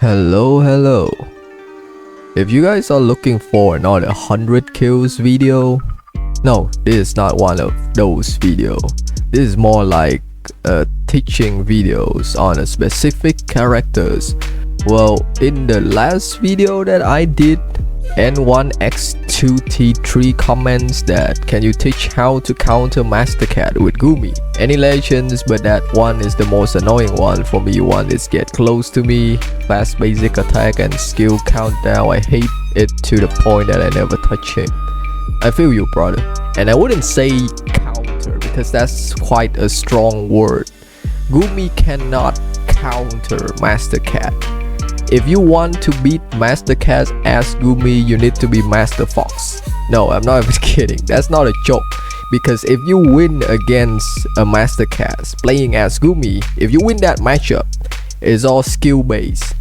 Hello. If you guys are looking for another 100 kills video, no, this is not one of those videos. This is more like teaching videos on a specific characters. Well, in the last video that I did, N1X2T3 comments that can you teach how to counter Master Cat with Gumi? Any legends, but that one is the most annoying one for me. One is get close to me, fast basic attack and skill countdown. I hate it to the point that I never touch him. I feel you, brother. And I wouldn't say counter because that's quite a strong word. Gumi cannot counter Master Cat. If you want to beat Master Cat as Gumi, you need to be Master Fox. No, I'm not even kidding. That's not a joke. Because if you win against a Master Cat playing as Gumi, if you win that matchup, it's all skill based.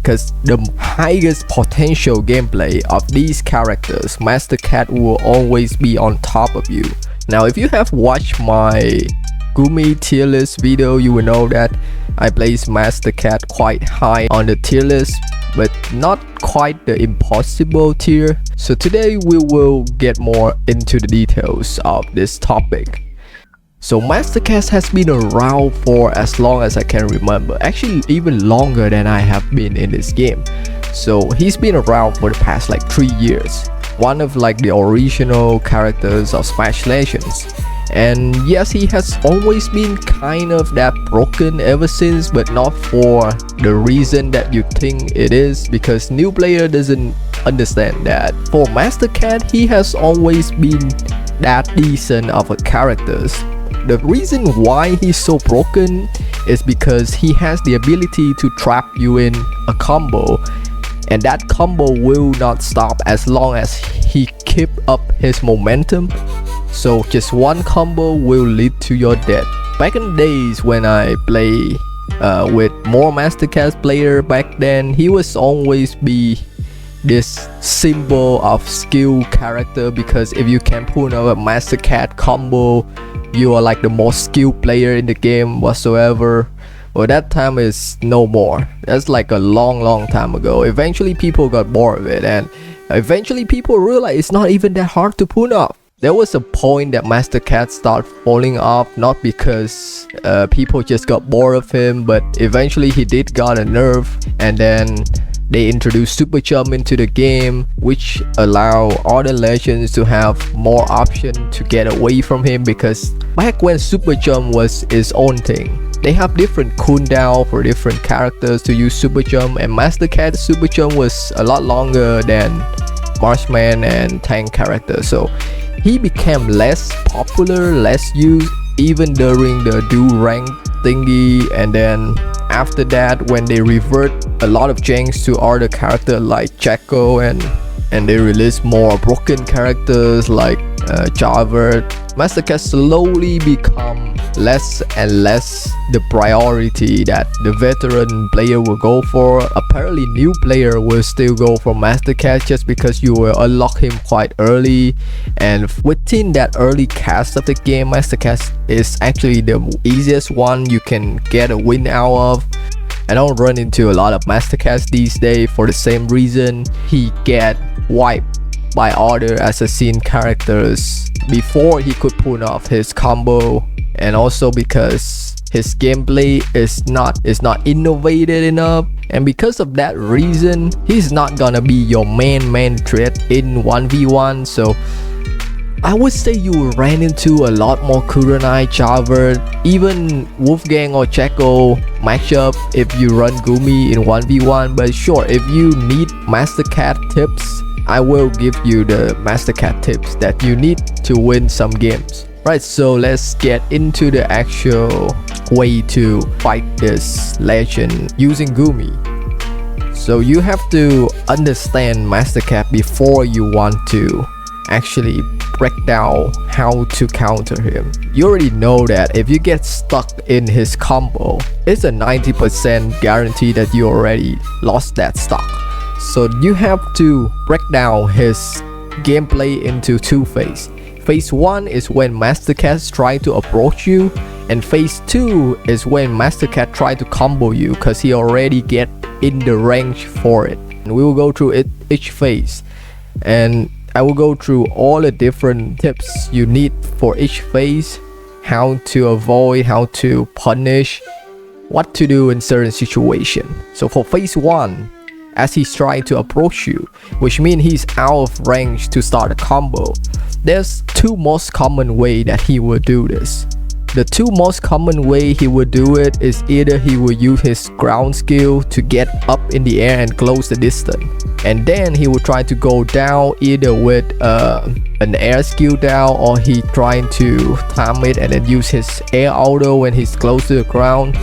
Because the highest potential gameplay of these characters, Master Cat will always be on top of you. Now, if you have watched my Gumi tier list video, you will know that I place Master Cat quite high on the tier list, but not quite the impossible tier. So today we will get more into the details of this topic. So Master Cat has been around for as long as I can remember, actually even longer than I have been in this game. So he's been around for the past like 3 years, one of like the original characters of Smash Legends. And yes, he has always been kind of that broken ever since, but not for the reason that you think it is, because new player doesn't understand that. For Master Cat, he has always been that decent of a character. The reason why he's so broken is because he has the ability to trap you in a combo, and that combo will not stop as long as he keep up his momentum. So just one combo will lead to your death. Back in the days when I play with more Master Cat player back then, he was always be this symbol of skill character, because if you can pull off a Master Cat combo, you are like the most skilled player in the game whatsoever. Well, that time is no more. That's like a long time ago. Eventually people got bored of it, and eventually people realized it's not even that hard to pull off. There was a point that Master Cat started falling off, not because people just got bored of him, but eventually he did got a nerf, and then they introduced Super Jump into the game, which allow other legends to have more option to get away from him. Because back when Super Jump was its own thing, they have different cooldown for different characters to use Super Jump, and Master Cat Super Jump was a lot longer than Marksman and Tank characters. So he became less popular, less used even during the dual rank thingy. And then after that, when they revert a lot of janks to other characters like Jacko, and they release more broken characters like Javert, Master Cat slowly become less and less the priority that the veteran player will go for. Apparently new player will still go for Master Cat just because you will unlock him quite early, and within that early cast of the game, Master Cat is actually the easiest one you can get a win out of. I don't run into a lot of Master Cats these days for the same reason. He get wiped by other assassin characters before he could pull off his combo, and also because his gameplay is not innovated enough. And because of that reason, he's not gonna be your main threat in 1v1. So I would say you ran into a lot more Kurenai, Javert, even Wolfgang or Jacko matchup if you run Gumi in 1v1. But sure, if you need Master Cat tips, I will give you the Master Cat tips that you need to win some games. Right, so let's get into the actual way to fight this legend using Gumi. So you have to understand Master Cat before you want to actually break down how to counter him. You already know that if you get stuck in his combo, it's a 90% guarantee that you already lost that stock. So you have to break down his gameplay into two phases. Phase 1 is when Master Cat try to approach you, and phase 2 is when Master Cat try to combo you because he already get in the range for it. And we will go through each phase, and I will go through all the different tips you need for each phase, how to avoid, how to punish, what to do in certain situation. So for phase 1, as he's trying to approach you, which means he's out of range to start a combo, there's two most common way that he will do this. The two most common way he would do it is either he will use his ground skill to get up in the air and close the distance, and then he will try to go down either with an air skill down, or he trying to time it and then use his air auto when he's close to the ground.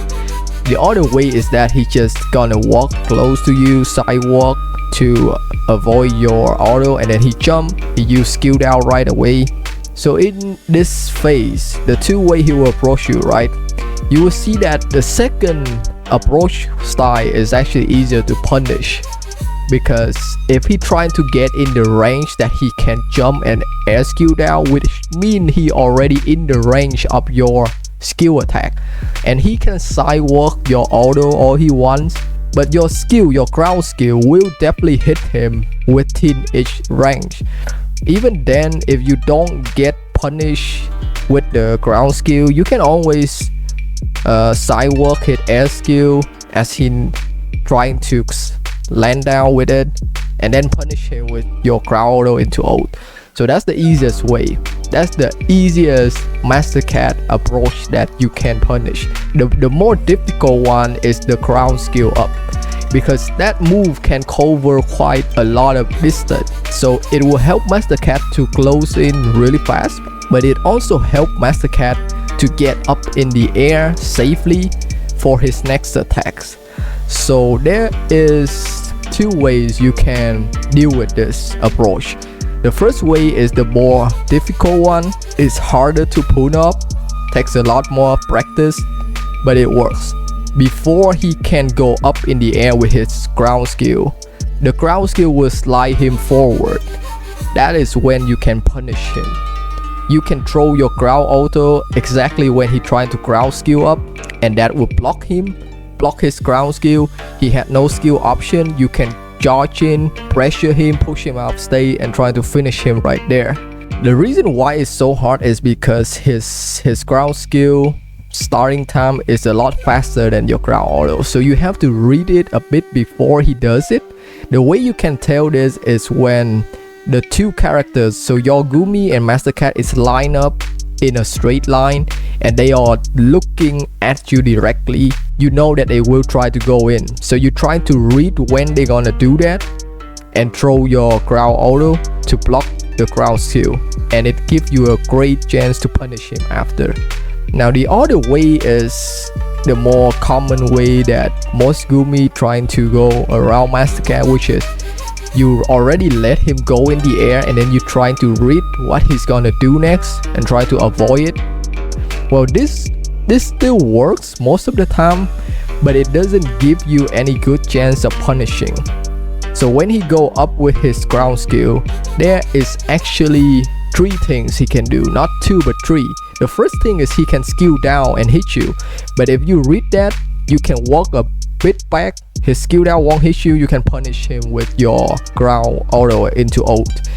The other way is that he just gonna walk close to you, sidewalk to avoid your auto, and then he jump, he use skill down right away. So in this phase, the two way he will approach you, right? You will see that the second approach style is actually easier to punish, because if he trying to get in the range that he can jump and air skill down, which mean he already in the range of your skill attack, and he can sidewalk your auto all he wants, but your skill, your ground skill will definitely hit him within each range. Even then, if you don't get punished with the ground skill, you can always sidewalk his air skill as he trying to land down with it, and then punish him with your ground auto into ult. So that's the easiest way. That's the easiest Master Cat approach that you can punish. The more difficult one is the ground skill up, because that move can cover quite a lot of distance. So it will help Master Cat to close in really fast, but it also help Master Cat to get up in the air safely for his next attacks. So there is two ways you can deal with this approach. The first way is the more difficult one. It's harder to pull up, takes a lot more practice, but it works. Before he can go up in the air with his ground skill, the ground skill will slide him forward. That is when you can punish him. You can throw your ground auto exactly when he trying to ground skill up, and that will block him, block his ground skill. He had no skill option. You can charge in, pressure him, push him out, stay, and try to finish him right there. The reason why it's so hard is because his ground skill starting time is a lot faster than your ground auto, so you have to read it a bit before he does it. The way you can tell this is when the two characters, so your Gumi and Master Cat, is lined up in a straight line and they are looking at you directly. You know that they will try to go in, so you try to read when they're gonna do that and throw your ground auto to block the ground skill, and it gives you a great chance to punish him after. Now the other way is the more common way that most Gumi trying to go around Master Cat, which is you already let him go in the air and then you trying to read what he's gonna do next and try to avoid it. Well, this still works most of the time, but it doesn't give you any good chance of punishing. So when he go up with his ground skill, there is actually 3 things he can do, not 2 but 3. The first thing is he can skill down and hit you, but if you read that, you can walk a bit back. His skill down won't hit you, you can punish him with your ground auto into ult.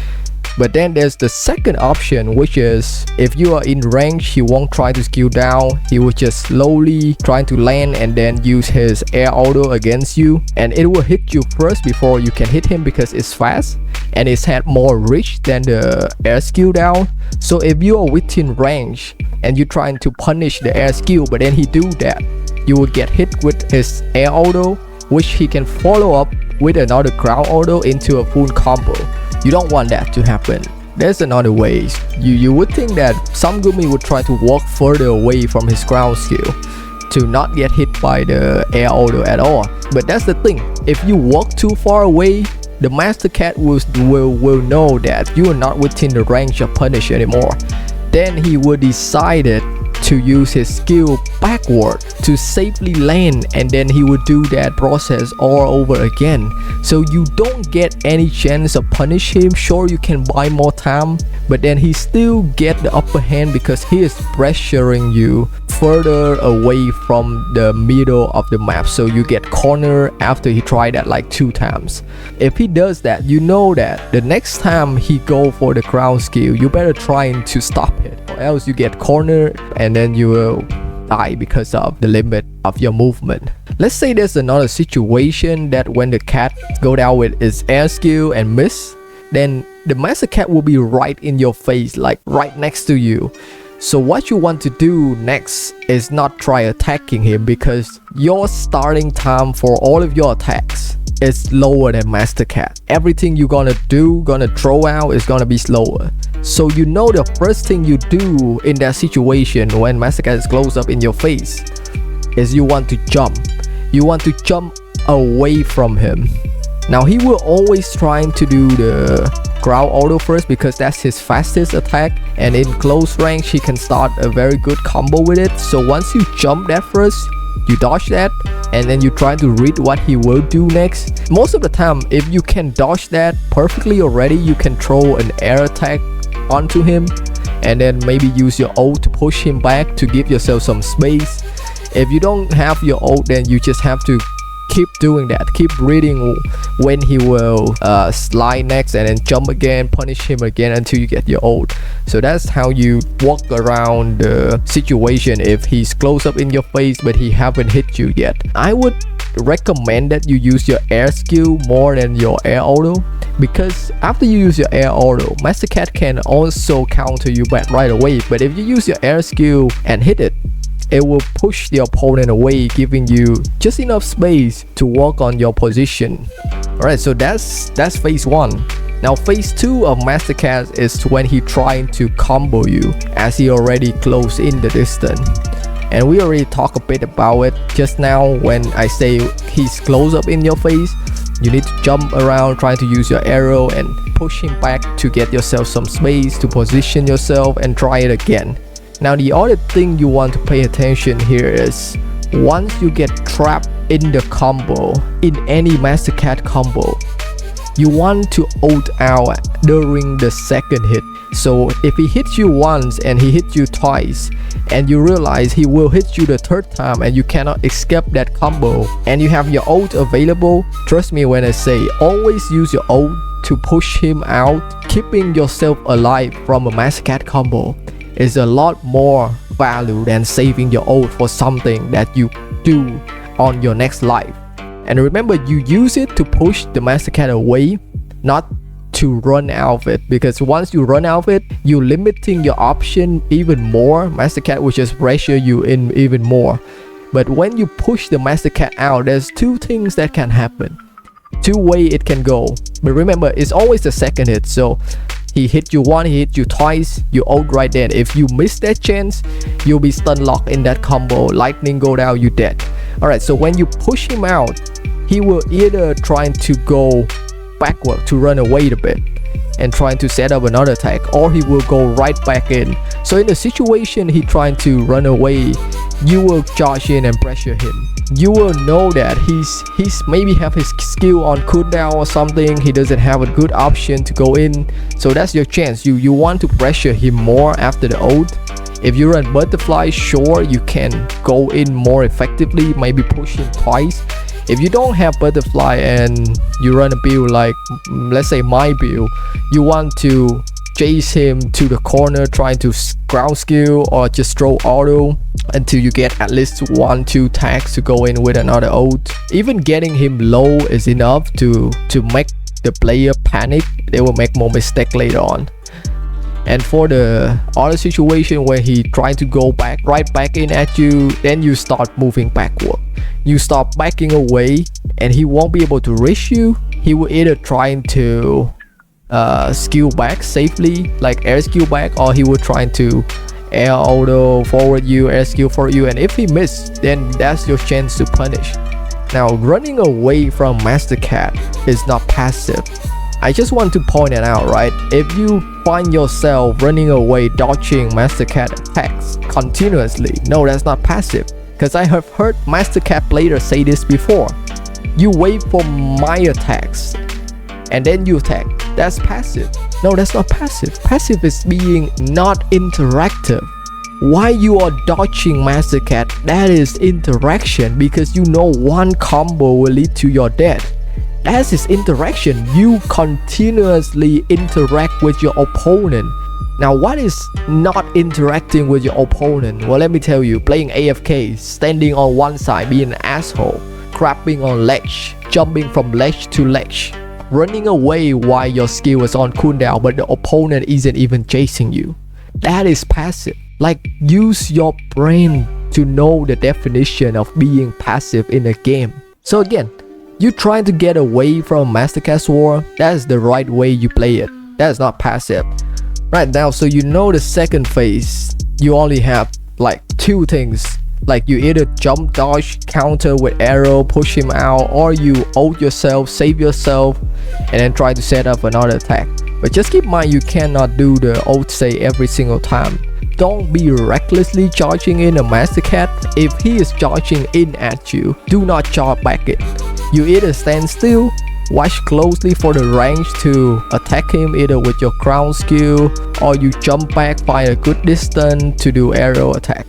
But then there's the second option, which is if you are in range, he won't try to skill down, he will just slowly try to land and then use his air auto against you, and it will hit you first before you can hit him because it's fast and it's had more reach than the air skill down. So if you are within range and you're trying to punish the air skill, but then he do that, you will get hit with his air auto, which he can follow up with another ground auto into a full combo. You don't want that to happen. There's another way. You would think that some Gumi would try to walk further away from his ground skill to not get hit by the air auto at all. But that's the thing. If you walk too far away, the Master Cat will know that you are not within the range of punish anymore. Then he will decide to use his skill backward to safely land, and then he would do that process all over again. So you don't get any chance of punish him. Sure, you can buy more time, but then he still get the upper hand because he is pressuring you further away from the middle of the map, so you get corner after he tried that like 2 times. If he does that, you know that the next time he go for the crown skill, you better trying to stop it, or else you get cornered and then you will die because of the limit of your movement. Let's say there's another situation that when the cat go down with its air skill and miss, then the master cat will be right in your face, like right next to you. So what you want to do next is not try attacking him, because your starting time for all of your attacks is lower than master cat. Everything you're gonna throw out is gonna be slower. So you know the first thing you do in that situation when master cat is close up in your face is you want to jump. You want to jump away from him. Now he will always trying to do the ground auto first because that's his fastest attack, and in close range he can start a very good combo with it. So once you jump that first, you dodge that, and then you try to read what he will do next. Most of the time, if you can dodge that perfectly already, you can throw an air attack onto him and then maybe use your ult to push him back to give yourself some space. If you don't have your ult, then you just have to keep doing that, keep reading when he will slide next, and then jump again, punish him again until you get your ult. So that's how you walk around the situation if he's close up in your face but he haven't hit you yet. I would recommend that you use your air skill more than your air auto, because after you use your air auto, master cat can also counter you back right away. But if you use your air skill and hit it, it will push the opponent away, giving you just enough space to work on your position. Alright, so that's phase 1. Now phase 2 of master cat is when he trying to combo you as he already close in the distance. And we already talked a bit about it just now. When I say he's close up in your face, you need to jump around, trying to use your arrow and push him back to get yourself some space to position yourself and try it again. Now the other thing you want to pay attention here is once you get trapped in the combo, in any master cat combo, you want to ult out during the second hit. So if he hits you once and he hits you twice, and you realize he will hit you the third time and you cannot escape that combo, and you have your ult available, trust me when I say always use your ult to push him out. Keeping yourself alive from a master cat combo is a lot more value than saving your ult for something that you do on your next life. And remember, you use it to push the master cat away, not to run out of it, because once you run out of it, you're limiting your option even more. Master cat will just pressure you in even more. But when you push the master cat out, there's 2 things that can happen, 2 ways it can go. But remember, it's always the second hit. So he hit you once, he hit you twice, you ult right then. If you miss that chance, you'll be stun locked in that combo. Lightning go down, you dead. Alright, so when you push him out, he will either trying to go backward to run away a bit and trying to set up another attack, or he will go right back in. So in the situation he trying to run away, you will charge in and pressure him. You will know that he's maybe have his skill on cooldown or something. He doesn't have a good option to go in, so that's your chance. You want to pressure him more after the ult. If you run butterfly, sure, you can go in more effectively, maybe push him twice. If you don't have butterfly and you run a build like, let's say my build, you want to chase him to the corner, trying to ground skill or just throw auto until you get at least 1-2 tags to go in with another ult. Even getting him low is enough to make the player panic. They will make more mistake later on. And for the other situation where he trying to go right back in at you, then you start moving backward. You start backing away and he won't be able to reach you. He will either trying to skill back safely, like air skill back, or he will trying to air auto forward you, air skill for you, and if he missed, then that's your chance to punish. Now running away from master cat is not passive. I just want to point it out, right? If you find yourself running away dodging Master Cat attacks continuously, no, that's not passive. Because I have heard Master Cat players say this before. You wait for my attacks and then you attack. That's passive. No, that's not passive. Passive is being not interactive. Why you are dodging Master Cat, that is interaction, because you know one combo will lead to your death. That is interaction. You continuously interact with your opponent. Now, what is not interacting with your opponent? Well, let me tell you, playing AFK, standing on one side, being an asshole, crapping on ledge, jumping from ledge to ledge, running away while your skill is on cooldown but the opponent isn't even chasing you. That is passive. Like, use your brain to know the definition of being passive in a game. So again, you trying to get away from Master Cat's War, that is the right way you play it. That is not passive. Right now, so you know the second phase, you only have like two things. Like you either jump dodge, counter with arrow, push him out, or you ult yourself, save yourself, and then try to set up another attack. But just keep in mind, you cannot do the ult say every single time. Don't be recklessly charging in a Master Cat. If he is charging in at you, do not charge back it. You either stand still, watch closely for the range to attack him either with your crown skill, or you jump back, find a good distance to do arrow attack.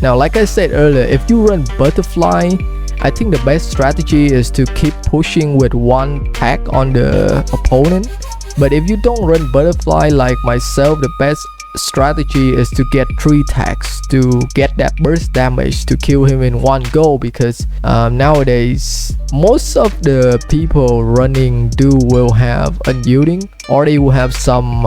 Now, like I said earlier, if you run butterfly, I think the best strategy is to keep pushing with one attack on the opponent. But if you don't run butterfly like myself, the best strategy is to get 3 tags to get that burst damage to kill him in one go, because nowadays most of the people running will have unyielding, or they will have some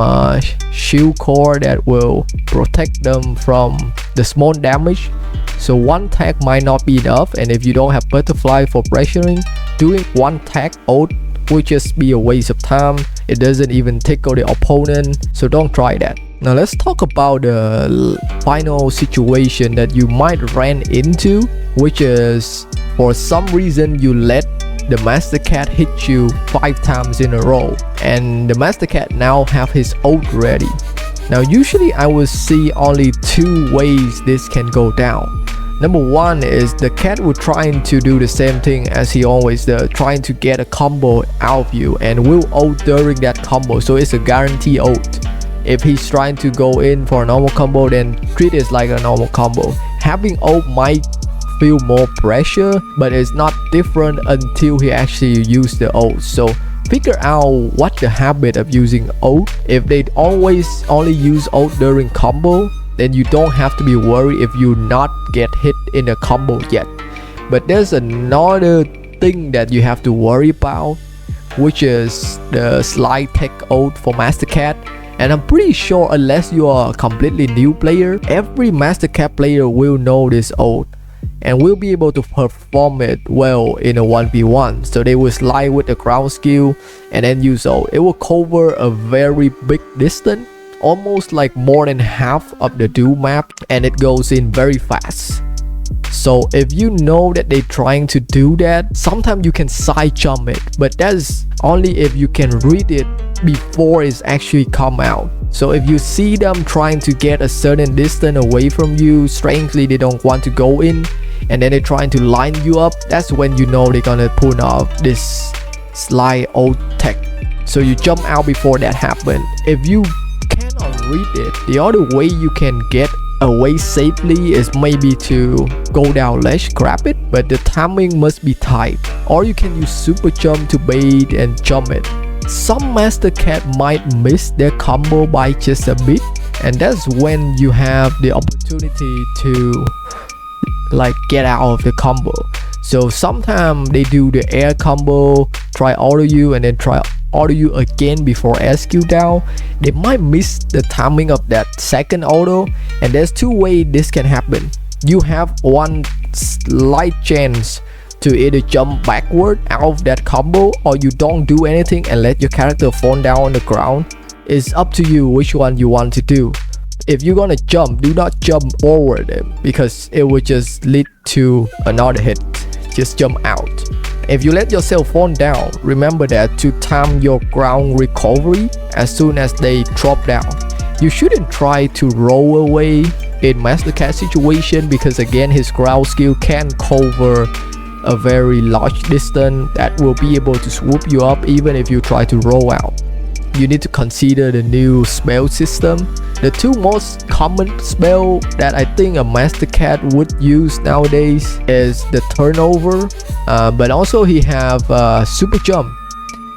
shield core that will protect them from the small damage. So one tag might not be enough, and if you don't have butterfly for pressuring, doing one tag ult will just be a waste of time. It doesn't even tickle the opponent, so don't try that. Now let's talk about the final situation that you might run into, which is for some reason you let the Master Cat hit you 5 times in a row, and the Master Cat now have his ult ready. Now usually I will see only 2 ways this can go down. Number 1 is the cat will trying to do the same thing as he always does, trying to get a combo out of you and will ult during that combo, so it's a guarantee ult. If he's trying to go in for a normal combo, then treat it like a normal combo. Having ult might feel more pressure, but it's not different until he actually use the ult. So figure out what the habit of using ult. If they always only use ult during combo, then you don't have to be worried if you not get hit in a combo yet. But there's another thing that you have to worry about, which is the slide tech ult for Master Cat. And I'm pretty sure unless you are a completely new player, every Master Cat player will know this ult and will be able to perform it well in a 1v1. So they will slide with the ground skill and then use ult. It will cover a very big distance, almost like more than half of the duel map, and it goes in very fast. So if you know that they're trying to do that, sometimes you can side jump it, but that's only if you can read it before it's actually come out. So if you see them trying to get a certain distance away from you, strangely they don't want to go in, and then they're trying to line you up, that's when you know they're gonna pull off this slide ult tech. So you jump out before that happens. If you cannot read it, the other way you can get away safely is maybe to go down ledge, grab it, but the timing must be tight, or you can use super jump to bait and jump it. Some Master Cat might miss their combo by just a bit, and that's when you have the opportunity to like get out of the combo. So sometimes they do the air combo, try auto you, and then try auto you again before SQ down. They might miss the timing of that second auto, and there's 2 ways this can happen. You have one slight chance to either jump backward out of that combo, or you don't do anything and let your character fall down on the ground. It's up to you which one you want to do. If you're gonna jump, do not jump forward because it will just lead to another hit. Just jump out. If you let yourself fall down, remember that to time your ground recovery as soon as they drop down. You shouldn't try to roll away in Master Cat situation because again his ground skill can cover a very large distance that will be able to swoop you up even if you try to roll out. You need to consider the new spell system. The two most common spell that I think a Master Cat would use nowadays is the turnover, but also he have super jump,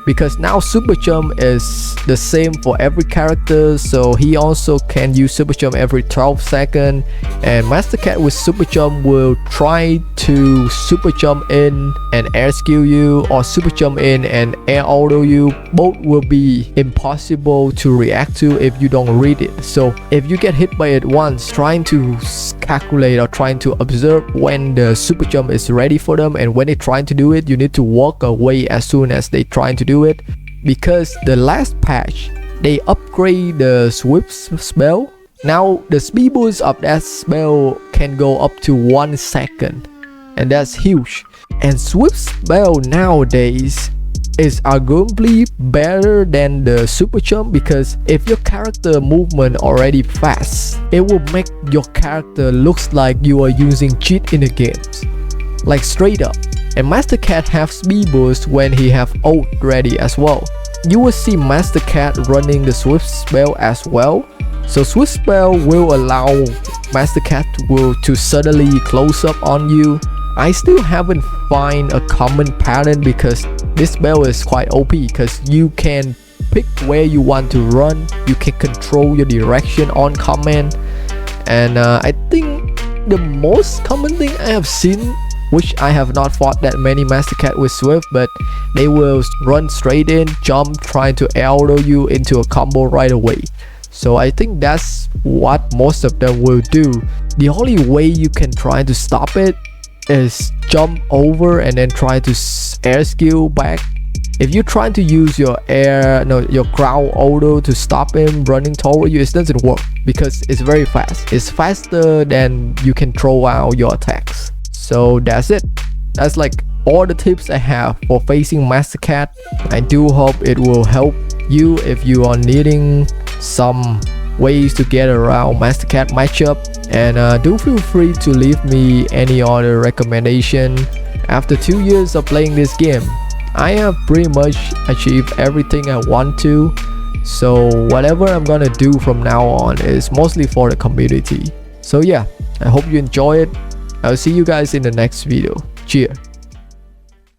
because now super jump is the same for every character, so he also can use super jump every 12 seconds, and Master Cat with super jump will try to super jump in and air skill you, or super jump in and air auto you. Both will be impossible to react to if you don't read it. So if you get hit by it once, trying to calculate or trying to observe when the super jump is ready for them, and when they're trying to do it, you need to walk away as soon as they trying to do it, because the last patch they upgrade the swift spell. Now the speed boost of that spell can go up to 1 second, and that's huge. And swift spell nowadays is arguably better than the super jump, because if your character movement already fast, it will make your character looks like you are using cheat in the games, like straight up. And Master Cat have speed boost when he have ult ready as well. You will see Master Cat running the swift spell as well. So swift spell will allow Master Cat to suddenly close up on you. I still haven't find a common pattern because this spell is quite OP, because you can pick where you want to run, you can control your direction on command. And I think the most common thing I have seen, which I have not fought that many Master Cat with Swift, but they will run straight in, jump, trying to auto you into a combo right away. So I think that's what most of them will do. The only way you can try to stop it is jump over and then try to air skill back. If you try to use your ground auto to stop him running toward you, it doesn't work because it's very fast. It's faster than you can throw out your attacks. So that's it. That's like all the tips I have for facing Master Cat. I do hope it will help you if you are needing some ways to get around Master Cat matchup. And do feel free to leave me any other recommendation. After 2 years of playing this game, I have pretty much achieved everything I want to. So whatever I'm gonna do from now on is mostly for the community. So yeah, I hope you enjoy it. I'll see you guys in the next video. Cheers.